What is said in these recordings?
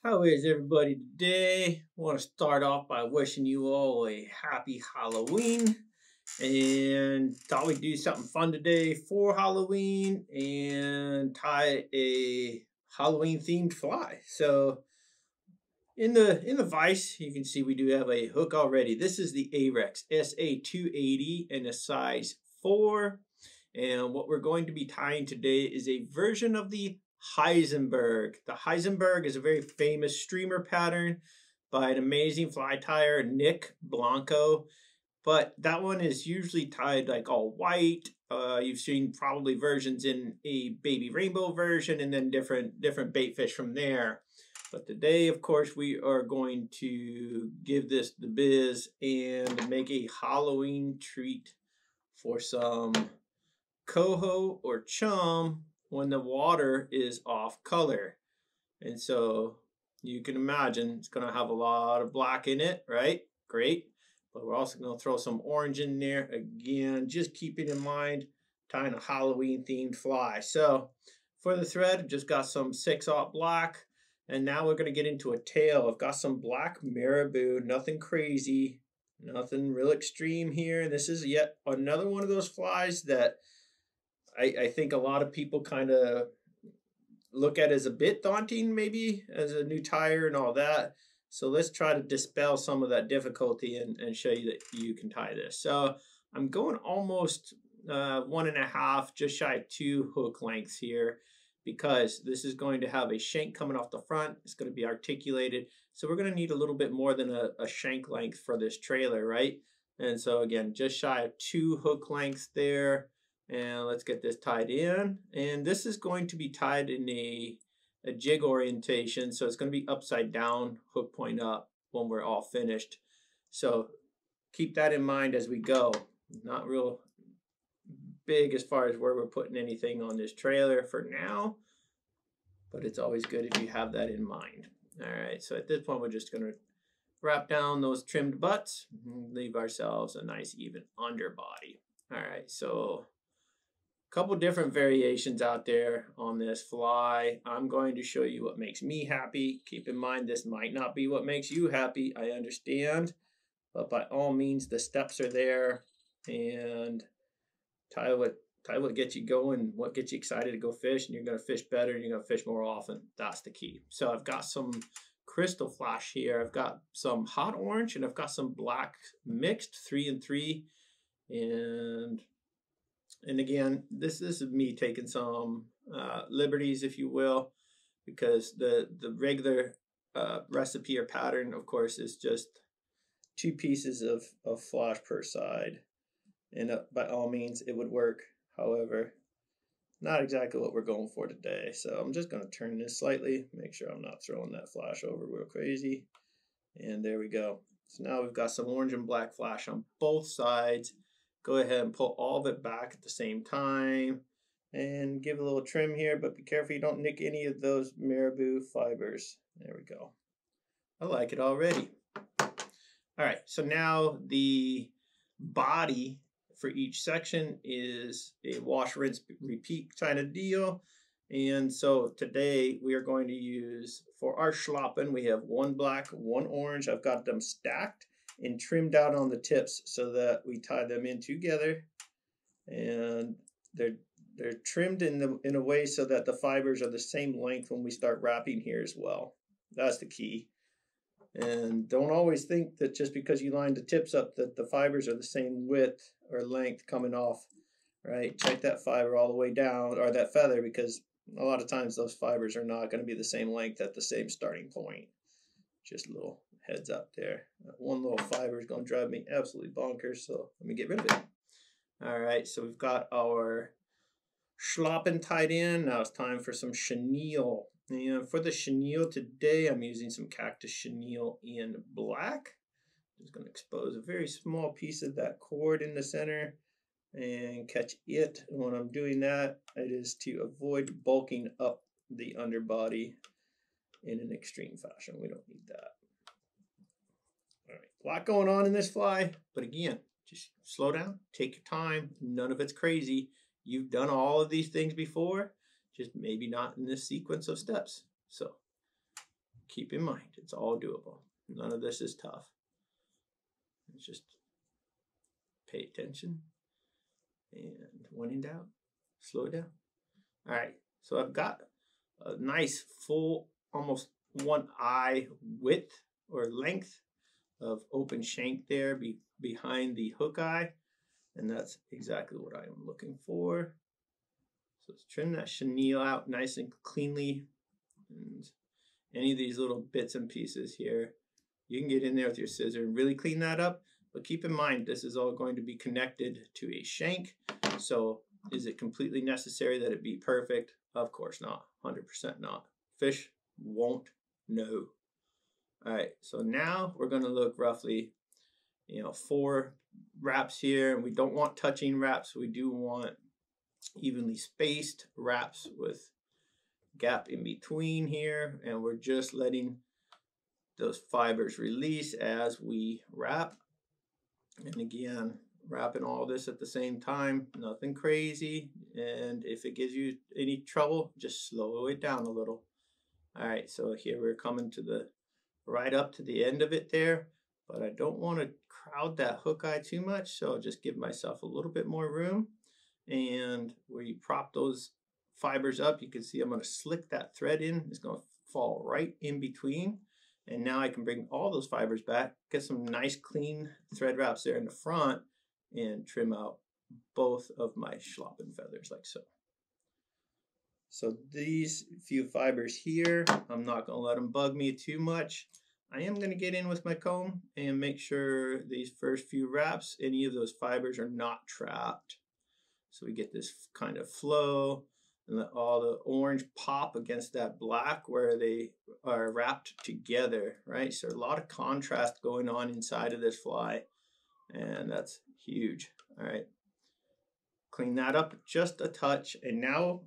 How is everybody today? I want to start off by wishing you all a happy Halloween and thought we'd do something fun today for Halloween and tie a Halloween themed fly. So in the vise, you can see we do have a hook already. This is the Ahrex SA280 in a size 4. And what we're going to be tying today is a version of the Heisenberg. The Heisenberg is a very famous streamer pattern by an amazing fly tyer, Nick Blanco. But that one is usually tied like all white. You've seen probably versions in a baby rainbow version and then different bait fish from there. But today, of course, we are going to give this the biz and make a Halloween treat for some coho or chum when the water is off color. And so you can imagine it's going to have a lot of black in it, right? Great. But we're also going to throw some orange in there. Again, just keeping in mind tying a Halloween themed fly. So for the thread, I've just got some 6/0 black. And now we're going to get into a tail. I've got some black Marabou, nothing crazy, nothing real extreme here. This is yet another one of those flies that I think a lot of people kind of look at as a bit daunting, maybe, as a new tyer and all that. So let's try to dispel some of that difficulty and show you that you can tie this. So I'm going almost 1.5, just shy of 2 hook lengths here, because this is going to have a shank coming off the front. It's going to be articulated. So we're going to need a little bit more than a shank length for this trailer, right? And so again, just shy of 2 hook lengths there. And let's get this tied in. And this is going to be tied in a jig orientation. So it's going to be upside down, hook point up when we're all finished. So keep that in mind as we go. Not real big as far as where we're putting anything on this trailer for now, but it's always good if you have that in mind. All right, so at this point, we're just going to wrap down those trimmed butts and leave ourselves a nice even underbody. All right, so a couple different variations out there on this fly. I'm going to show you what makes me happy. Keep in mind, this might not be what makes you happy. I understand, but by all means, the steps are there, and tie what gets you going, what gets you excited to go fish, and you're going to fish better and you're going to fish more often. That's the key. So I've got some Krystal flash here. I've got some hot orange and I've got some black mixed 3 and 3. And again, this is me taking some liberties, if you will, because the regular recipe or pattern, of course, is just 2 pieces of flash per side. And by all means, it would work. However, not exactly what we're going for today. So I'm just going to turn this slightly, make sure I'm not throwing that flash over real crazy. And there we go. So now we've got some orange and black flash on both sides. Go ahead and pull all of it back at the same time and give a little trim here, but be careful you don't nick any of those Marabou fibers. There we go. I like it already. All right, so now the body for each section is a wash, rinse, repeat kind of deal. And so today we are going to use, for our Schlappen, we have 1 black, 1 orange. I've got them stacked and trimmed out on the tips so that we tie them in together. And they're trimmed in a way so that the fibers are the same length when we start wrapping here as well. That's the key. And don't always think that just because you line the tips up that the fibers are the same width or length coming off, right? Check that fiber all the way down, or that feather, because a lot of times those fibers are not going to be the same length at the same starting point. Just a little heads up there. That one little fiber is going to drive me absolutely bonkers, so let me get rid of it. All right, so we've got our Schlappen tied in. Now it's time for some chenille. And for the chenille today, I'm using some Cactus chenille in black. Just going to expose a very small piece of that cord in the center and catch it. And when I'm doing that, it is to avoid bulking up the underbody in an extreme fashion. We don't need that. All right, a lot going on in this fly, but again, just slow down, take your time. None of it's crazy. You've done all of these things before, just maybe not in this sequence of steps. So keep in mind, it's all doable. None of this is tough. It's just pay attention, and when in doubt, slow it down. All right, so I've got a nice full, almost 1 eye width or length of open shank there behind the hook eye, and that's exactly what I am looking for. So let's trim that chenille out nice and cleanly, and any of these little bits and pieces here, you can get in there with your scissor and really clean that up. But keep in mind, this is all going to be connected to a shank. So is it completely necessary that it be perfect? Of course not, 100% not. Fish won't know. All right, so now we're gonna look roughly, 4 wraps here, and we don't want touching wraps. We do want evenly spaced wraps with gap in between here, and we're just letting those fibers release as we wrap. And again, wrapping all this at the same time, nothing crazy. And if it gives you any trouble, just slow it down a little. All right, so here we're coming to the right up to the end of it there, but I don't want to crowd that hook eye too much, so I'll just give myself a little bit more room. And where you prop those fibers up, you can see I'm going to slick that thread in. It's going to fall right in between. And now I can bring all those fibers back, get some nice clean thread wraps there in the front, and trim out both of my Schlappen feathers like so. So these few fibers here, I'm not going to let them bug me too much. I am going to get in with my comb and make sure these first few wraps, any of those fibers are not trapped. So we get this kind of flow, and let all the orange pop against that black where they are wrapped together, right? So a lot of contrast going on inside of this fly, and that's huge. All right, clean that up just a touch, and now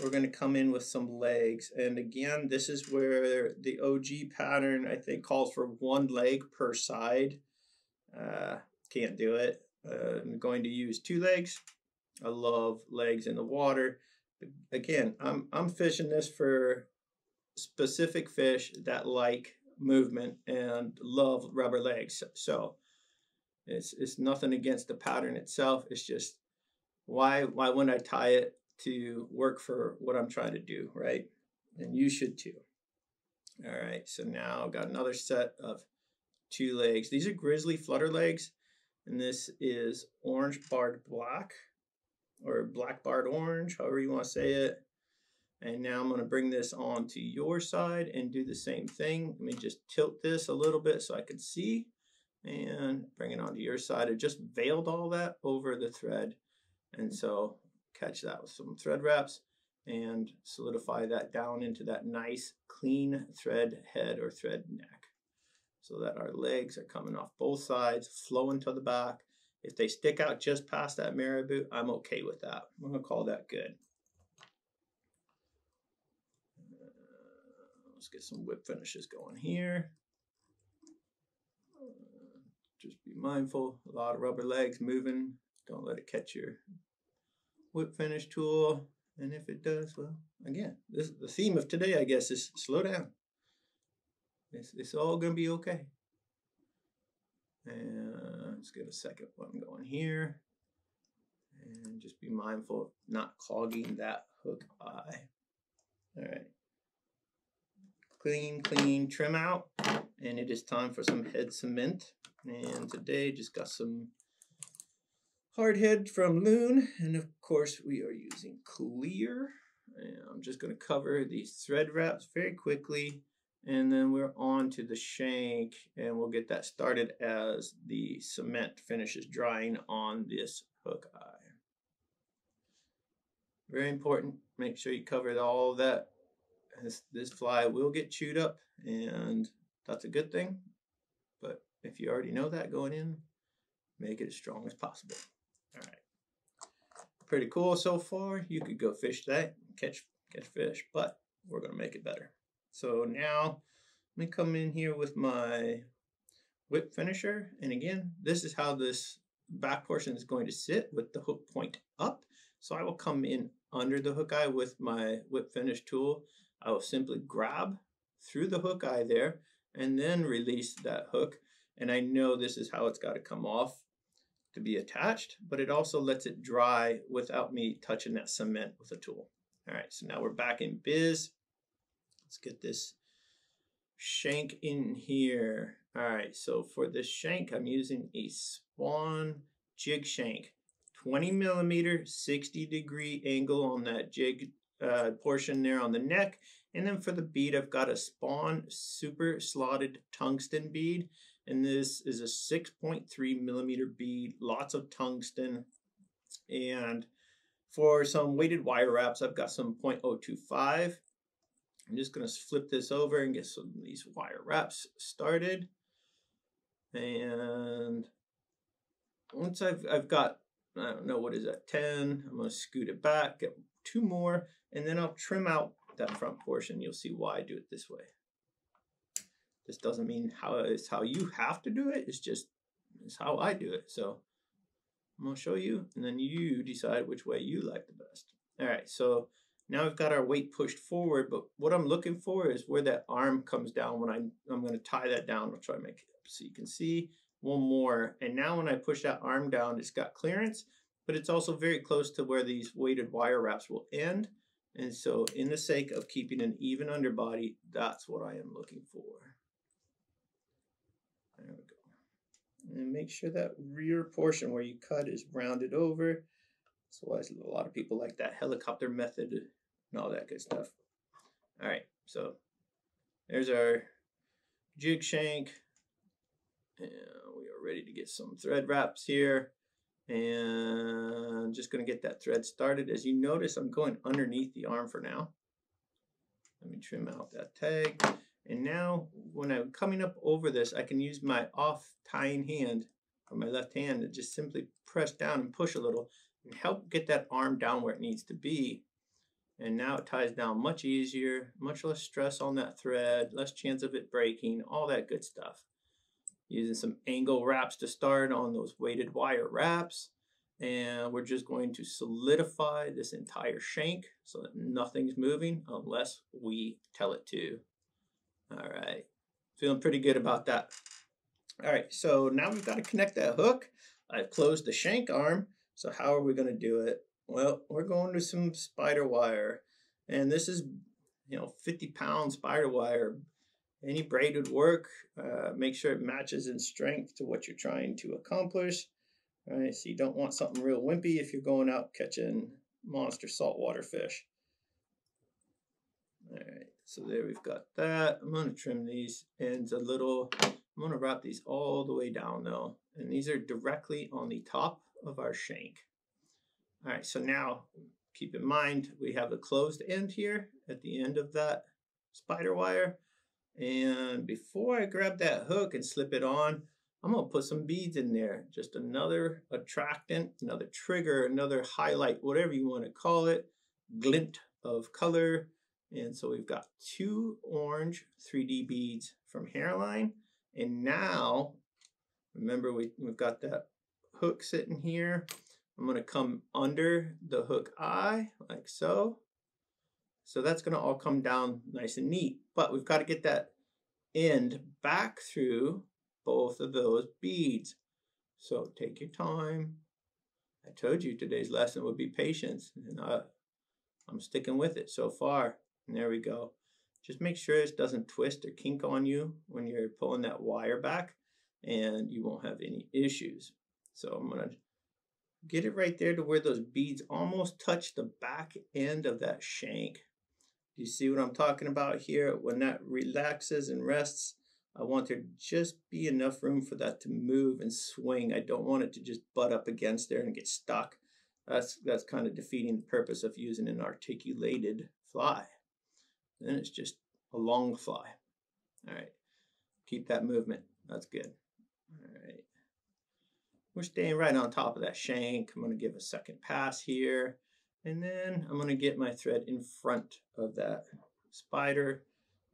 we're going to come in with some legs. And again, this is where the OG pattern, I think, calls for 1 leg per side. Can't do it. I'm going to use 2 legs. I love legs in the water. Again, I'm fishing this for specific fish that like movement and love rubber legs. So it's nothing against the pattern itself. It's just why wouldn't I tie it to work for what I'm trying to do, right? And you should too. All right, so now I've got another set of 2 legs. These are Grizzly Flutter legs, and this is orange barred black, or black barred orange, however you want to say it. And now I'm going to bring this on to your side and do the same thing. Let me just tilt this a little bit so I can see, and bring it onto your side. I just veiled all that over the thread, and so catch that with some thread wraps and solidify that down into that nice clean thread head or thread neck, so that our legs are coming off both sides, flowing to the back. If they stick out just past that Marabou, I'm okay with that. I'm going to call that good. Let's get some whip finishes going here. Just be mindful, a lot of rubber legs moving. Don't let it catch your whip finish tool. And if it does, well, again, the theme of today, I guess, is slow down. It's all going to be okay. And let's get a second one going here. And just be mindful of not clogging that hook eye. All right. Clean, clean, trim out. And it is time for some head cement. And today just got some hard head from Loon. And of course we are using clear. And I'm just going to cover these thread wraps very quickly. And then we're on to the shank, and we'll get that started as the cement finishes drying on this hook eye. Very important, make sure you cover all of that. This fly will get chewed up, and that's a good thing. But if you already know that going in, make it as strong as possible. All right. Pretty cool so far. You could go fish that, catch fish, but we're going to make it better. So now let me come in here with my whip finisher. And again, this is how this back portion is going to sit with the hook point up. So I will come in under the hook eye with my whip finish tool. I will simply grab through the hook eye there and then release that hook. And I know this is how it's got to come off to be attached, but it also lets it dry without me touching that cement with a tool. All right, so now we're back in biz. Let's get this shank in here. All right, so for this shank, I'm using a Swan Jig Shank, 20 millimeter, 60-degree angle on that jig portion there on the neck. And then for the bead, I've got a Spawn super slotted tungsten bead. And this is a 6.3 millimeter bead, lots of tungsten. And for some weighted wire wraps, I've got some 0.025. I'm just going to flip this over and get some of these wire wraps started. And once I've got, I don't know, what is that, 10, I'm going to scoot it back, get 2 more, and then I'll trim out that front portion. You'll see why I do it this way. This doesn't mean it's how you have to do it. It's how I do it. So I'm going to show you, and then you decide which way you like the best. All right, so now we've got our weight pushed forward, but what I'm looking for is where that arm comes down when I'm going to tie that down. I'll try to make it up so you can see. One more, and now when I push that arm down, it's got clearance, but it's also very close to where these weighted wire wraps will end. And so in the sake of keeping an even underbody, that's what I am looking for. There we go. And make sure that rear portion where you cut is rounded over. Otherwise, a lot of people like that helicopter method and all that good stuff. All right, so there's our jig shank. And we are ready to get some thread wraps here. And just going to get that thread started. As you notice, I'm going underneath the arm for now. Let me trim out that tag. And now when I'm coming up over this, I can use my off tying hand or my left hand to just simply press down and push a little and help get that arm down where it needs to be. And now it ties down much easier, much less stress on that thread, less chance of it breaking, all that good stuff. Using some angle wraps to start on those weighted wire wraps. And we're just going to solidify this entire shank so that nothing's moving unless we tell it to. All right, feeling pretty good about that. All right, so now we've got to connect that hook. I've closed the shank arm. So how are we going to do it? Well, we're going to some spider wire. And this is, 50-pound spider wire. Any braid would work. Make sure it matches in strength to what you're trying to accomplish. All right, so you don't want something real wimpy if you're going out catching monster saltwater fish. All right, so there we've got that. I'm going to trim these ends a little. I'm going to wrap these all the way down though. And these are directly on the top of our shank. All right, so now keep in mind we have a closed end here at the end of that spider wire. And before I grab that hook and slip it on, I'm going to put some beads in there. Just another attractant, another trigger, another highlight, whatever you want to call it, glint of color. And so we've got 2 orange 3D beads from Hareline. And now, remember we've got that hook sitting here. I'm going to come under the hook eye like so. So that's going to all come down nice and neat. But we've got to get that end back through both of those beads. So take your time. I told you today's lesson would be patience. And I'm sticking with it so far. And there we go. Just make sure it doesn't twist or kink on you when you're pulling that wire back. And you won't have any issues. So I'm going to get it right there to where those beads almost touch the back end of that shank. Do you see what I'm talking about here? When that relaxes and rests, I want there to just be enough room for that to move and swing. I don't want it to just butt up against there and get stuck. That's kind of defeating the purpose of using an articulated fly. Then it's just a long fly. All right, keep that movement. That's good. All right. We're staying right on top of that shank. I'm going to give a second pass here. And then I'm going to get my thread in front of that spider.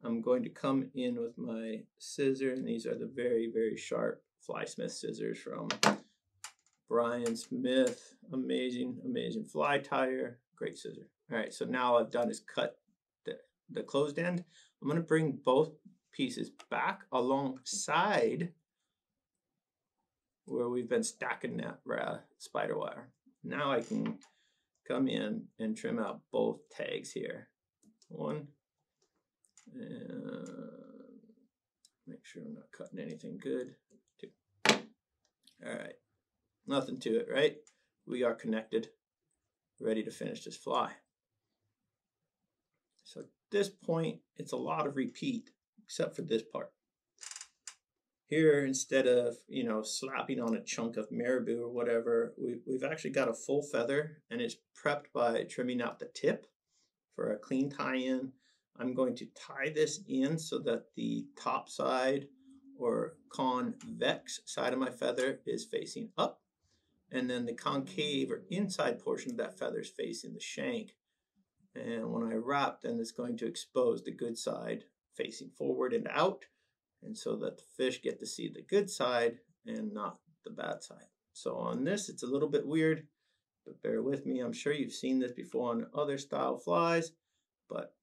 I'm going to come in with my scissor. And these are the very, very sharp Flysmith scissors from Brian Smith. Amazing, amazing fly tire. Great scissor. All right, so now all I've done is cut the closed end. I'm going to bring both pieces back alongside where we've been stacking that spider wire. Now I can come in and trim out both tags here. One, and make sure I'm not cutting anything good. Two. All right, nothing to it, right? We are connected, ready to finish this fly. So at this point, it's a lot of repeat, except for this part. Here, instead of, you know, slapping on a chunk of marabou or whatever, we've actually got a full feather, and it's prepped by trimming out the tip for a clean tie-in. I'm going to tie this in so that the top side or convex side of my feather is facing up, and then the concave or inside portion of that feather is facing the shank. And when I wrap, then it's going to expose the good side facing forward and out, and so that the fish get to see the good side and not the bad side. So on this, it's a little bit weird, but bear with me. I'm sure you've seen this before on other style flies, but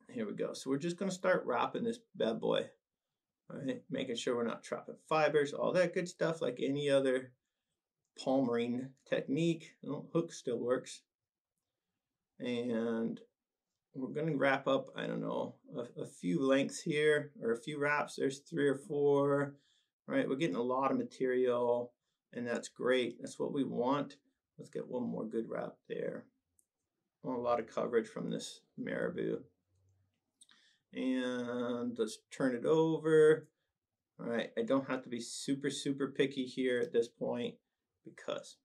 here we go. So we're just going to start wrapping this bad boy. All right, making sure we're not trapping fibers, all that good stuff like any other palmering technique. Oh, hook still works. And we're going to wrap up, I don't know, a few lengths here, or a few wraps. There's 3 or 4, right? We're getting a lot of material, and that's great. That's what we want. Let's get one more good wrap there. A lot of coverage from this marabou. And let's turn it over. All right, I don't have to be super, super picky here at this point because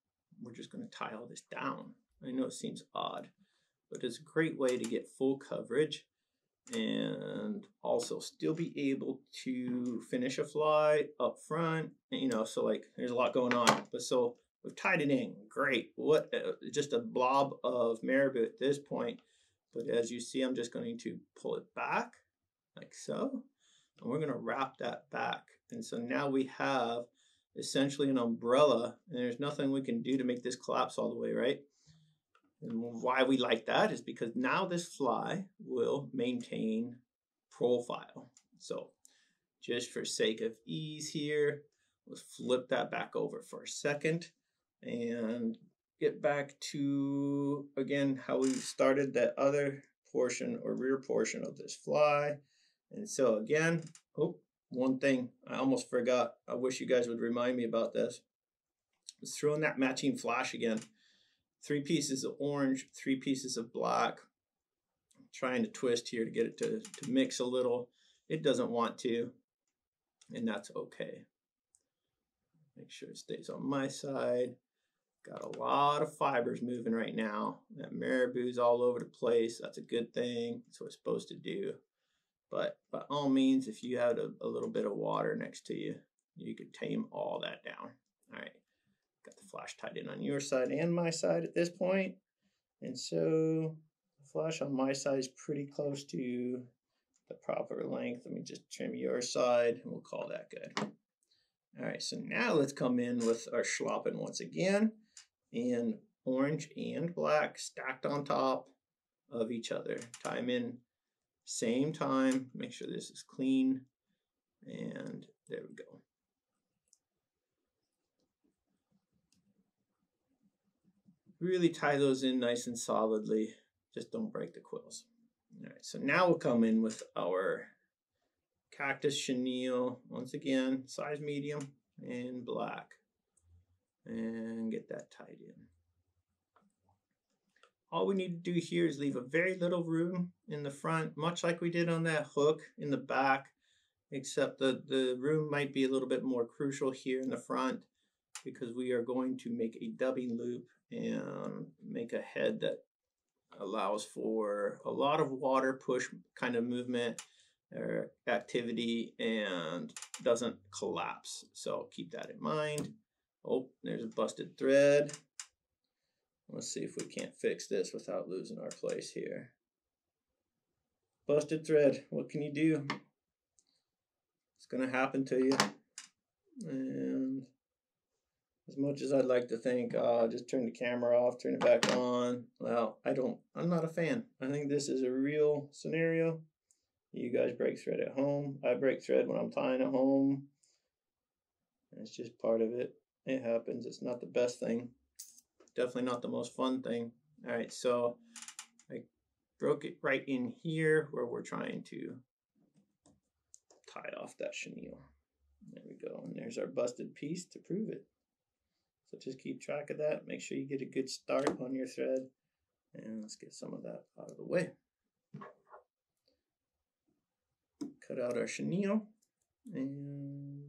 we're just going to tie all this down. I know it seems odd, but it's a great way to get full coverage and also still be able to finish a fly up front. You know, so like there's a lot going on, but so we've tied it in. Great. What? Just a blob of marabou at this point. But as you see, I'm just going to pull it back like so. And we're going to wrap that back. And so now we have essentially an umbrella, and there's nothing we can do to make this collapse all the way, right? And why we like that is because now this fly will maintain profile. So just for sake of ease here, let's flip that back over for a second and get back to, again, how we started that other portion or rear portion of this fly. And so again, oh, one thing I almost forgot. I wish you guys would remind me about this. Let's throw in that matching flash again. 3 pieces of orange, 3 pieces of black. I'm trying to twist here to get it to mix a little. It doesn't want to, and that's okay. Make sure it stays on my side. Got a lot of fibers moving right now. That marabou's all over the place. That's a good thing. That's what it's supposed to do. But by all means, if you had a little bit of water next to you, you could tame all that down. All right. Got the flash tied in on your side and my side at this point. And so the flash on my side is pretty close to the proper length. Let me just trim your side and we'll call that good. All right, so now let's come in with our Schlappen once again in orange and black stacked on top of each other. Tie them in same time. Make sure this is clean. And there we go. Really tie those in nice and solidly. Just don't break the quills. All right, so now we'll come in with our Cactus Chenille, once again, size medium and black. And get that tied in. All we need to do here is leave a very little room in the front, much like we did on that hook in the back, except the room might be a little bit more crucial here in the front because we are going to make a dubbing loop and make a head that allows for a lot of water push kind of movement or activity and doesn't collapse. So keep that in mind. Oh, there's a busted thread. Let's see if we can't fix this without losing our place here. Busted thread, what can you do? It's gonna happen to you. And as much as I'd like to think, just turn the camera off, turn it back on. Well, I'm not a fan. I think this is a real scenario. You guys break thread at home. I break thread when I'm tying at home. It's just part of it. It happens. It's not the best thing. Definitely not the most fun thing. All right, so I broke it right in here where we're trying to tie off that chenille. There we go. And there's our busted piece to prove it. So just keep track of that. Make sure you get a good start on your thread. And let's get some of that out of the way. Cut out our chenille and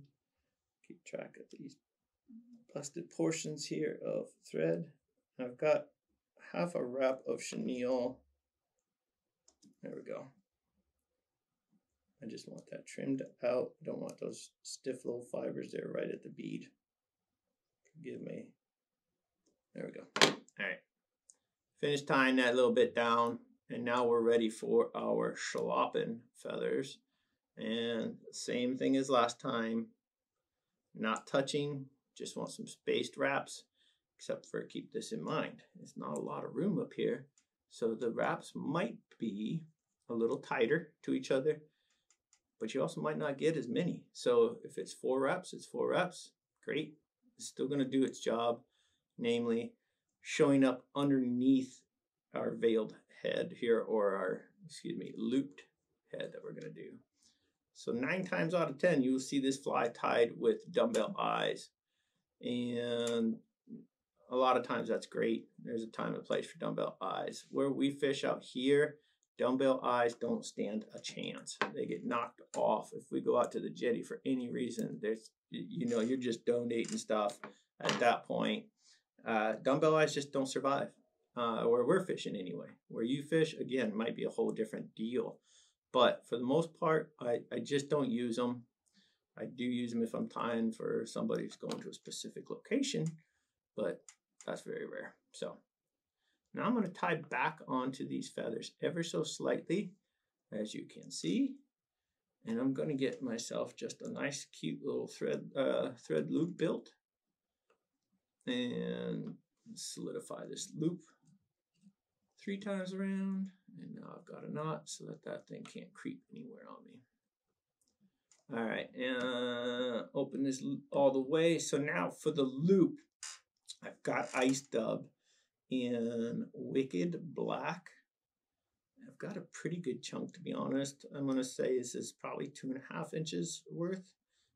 keep track of these busted portions here of thread. I've got half a wrap of chenille. There we go. I just want that trimmed out. I don't want those stiff little fibers there right at the bead. Forgive me. There we go. All right. Finished tying that little bit down, and now we're ready for our Schlappen feathers. And same thing as last time. Not touching, just want some spaced wraps, except for keep this in mind. It's not a lot of room up here, so the wraps might be a little tighter to each other, but you also might not get as many. So if it's 4 wraps, it's 4 wraps. Great. It's still going to do its job, namely showing up underneath our veiled head here, or our, looped head that we're going to do. So 9 times out of 10, you will see this fly tied with dumbbell eyes. And a lot of times that's great. There's a time and place for dumbbell eyes. Where we fish out here, dumbbell eyes don't stand a chance. They get knocked off. If we go out to the jetty for any reason, there's, you're just donating stuff at that point. Dumbbell eyes just don't survive. Where we're fishing anyway. Where you fish, again, might be a whole different deal. But for the most part, I just don't use them. I do use them if I'm tying for somebody who's going to a specific location, but that's very rare. So now I'm going to tie back onto these feathers ever so slightly, as you can see. And I'm going to get myself just a nice, cute little thread loop built. And solidify this loop 3 times around. And now I've got a knot so that that thing can't creep anywhere on me. All right, and open this all the way. So now for the loop, I've got Ice Dub in Wicked Black. I've got a pretty good chunk, to be honest. I'm going to say this is probably 2.5 inches worth.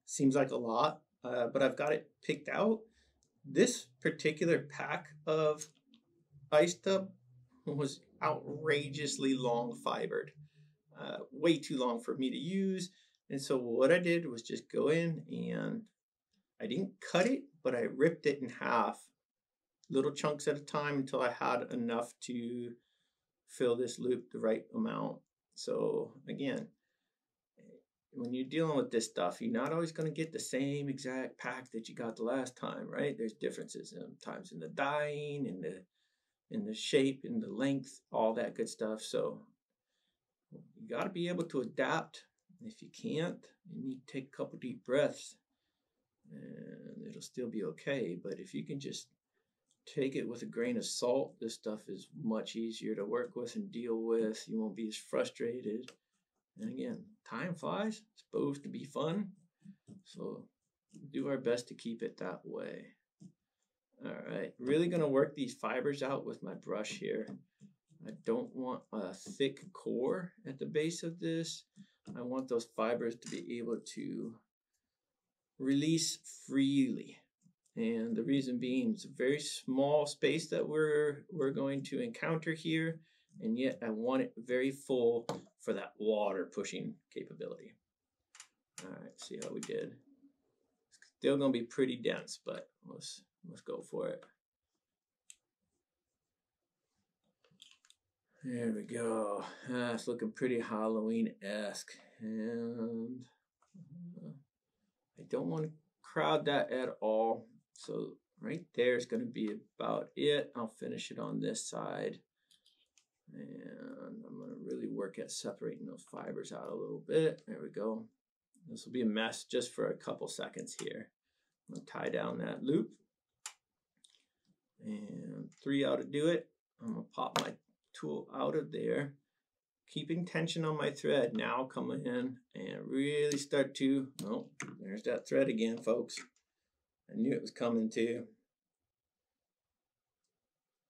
Seems like a lot, but I've got it picked out. This particular pack of Ice Dub was outrageously long fibered, way too long for me to use. And so what I did was just go in and I didn't cut it, but I ripped it in half, little chunks at a time, until I had enough to fill this loop the right amount. So again, when you're dealing with this stuff, you're not always going to get the same exact pack that you got the last time, right? There's differences sometimes in the dyeing, in the shape, in the length, all that good stuff. So you got to be able to adapt. If you can't, you need to take a couple deep breaths and it'll still be okay. But if you can just take it with a grain of salt, this stuff is much easier to work with and deal with. You won't be as frustrated. And again, time flies. It's supposed to be fun. So do our best to keep it that way. All right, really going to work these fibers out with my brush here. I don't want a thick core at the base of this. I want those fibers to be able to release freely. And the reason being, it's a very small space that we're going to encounter here, and yet I want it very full for that water pushing capability. All right, see how we did. Still going to be pretty dense, but let's go for it. There we go. It's looking pretty Halloween-esque. And I don't want to crowd that at all. So right there is going to be about it. I'll finish it on this side. And I'm going to really work at separating those fibers out a little bit. There we go. This will be a mess just for a couple seconds here. I'm going to tie down that loop. And 3 ought to do it. I'm going to pop my tool out of there. keeping tension on my thread, now coming in and really start to, oh, there's that thread again, folks. I knew it was coming too.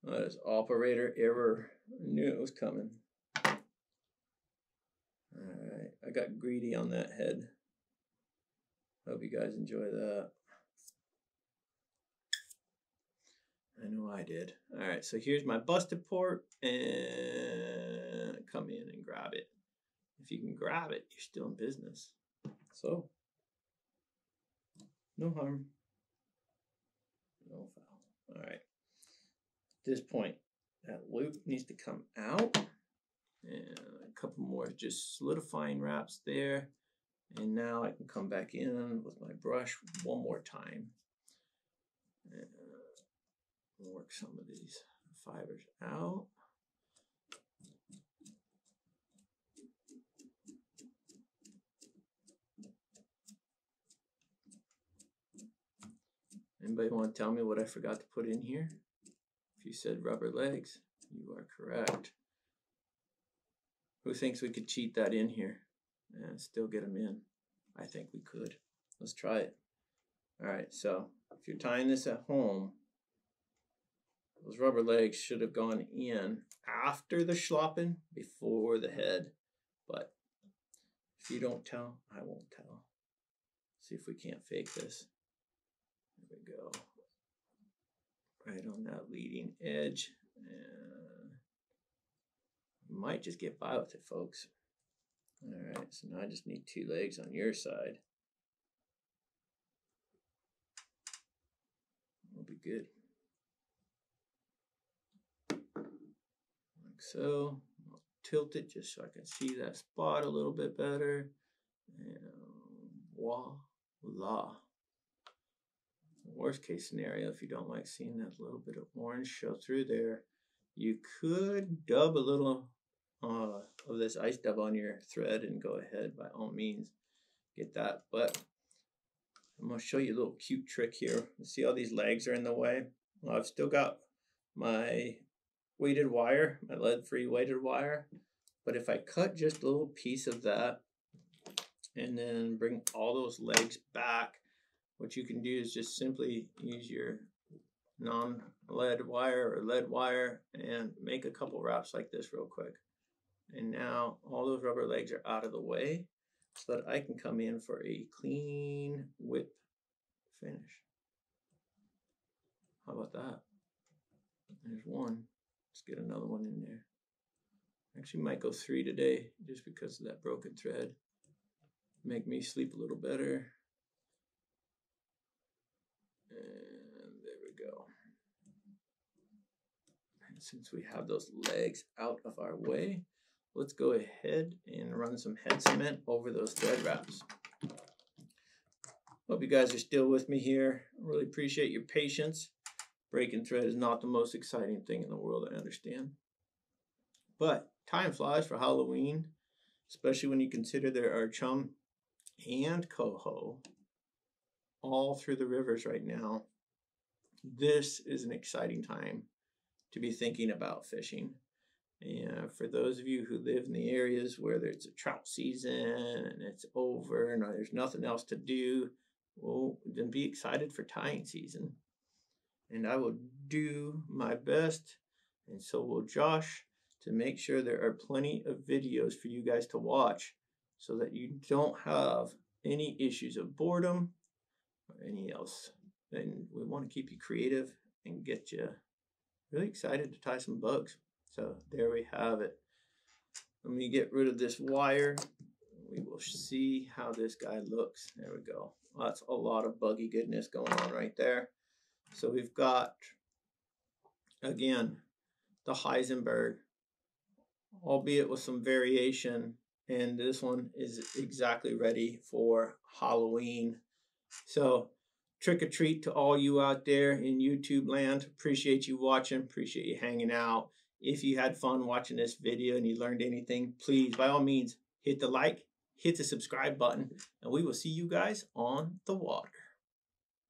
That is operator error. I knew it was coming. Alright, I got greedy on that head. Hope you guys enjoy that. I know I did. Alright, so here's my busted port, and come in and grab it. If you can grab it, you're still in business. So, no harm, no foul. Alright, at this point, that loop needs to come out. And a couple more just solidifying wraps there. And now I can come back in with my brush one more time. And work some of these fibers out. Anybody want to tell me what I forgot to put in here? If you said rubber legs, you are correct. Who thinks we could cheat that in here and still get them in? I think we could. Let's try it. All right, so if you're tying this at home, those rubber legs should have gone in after the Schlappen, before the head. But if you don't tell, I won't tell. See if we can't fake this. There we go. Right on that leading edge. And might just get by with it, folks. All right, so now I just need 2 legs on your side. We'll be good. Like so. I'll tilt it just so I can see that spot a little bit better. And voila. Worst case scenario, if you don't like seeing that little bit of orange show through there, you could dub a little of this ice dub on your thread and go ahead, by all means, get that. But I'm going to show you a little cute trick here. See how these legs are in the way? Well, I've still got my weighted wire, my lead-free weighted wire. But if I cut just a little piece of that and then bring all those legs back, what you can do is just simply use your non-lead wire or lead wire and make a couple wraps like this real quick. And now all those rubber legs are out of the way so that I can come in for a clean whip finish. How about that? There's one. Let's get another one in there. Actually might go 3 today just because of that broken thread. Make me sleep a little better. And there we go. And since we have those legs out of our way, let's go ahead and run some head cement over those thread wraps. Hope you guys are still with me here. I really appreciate your patience. Breaking thread is not the most exciting thing in the world, I understand. But time flies for Halloween, especially when you consider there are chum and coho all through the rivers right now. This is an exciting time to be thinking about fishing. And for those of you who live in the areas where there's a trout season and it's over and there's nothing else to do, well, then be excited for tying season. And I will do my best, and so will Josh, to make sure there are plenty of videos for you guys to watch so that you don't have any issues of boredom or any else. And we want to keep you creative and get you really excited to tie some bugs. So there we have it. Let me get rid of this wire. We will see how this guy looks. There we go. That's a lot of buggy goodness going on right there. So we've got, again, the Heisenberg, albeit with some variation. And this one is exactly ready for Halloween. So trick or treat to all you out there in YouTube land. Appreciate you watching. Appreciate you hanging out. If you had fun watching this video and you learned anything, please, by all means, hit the like, hit the subscribe button, and we will see you guys on the water.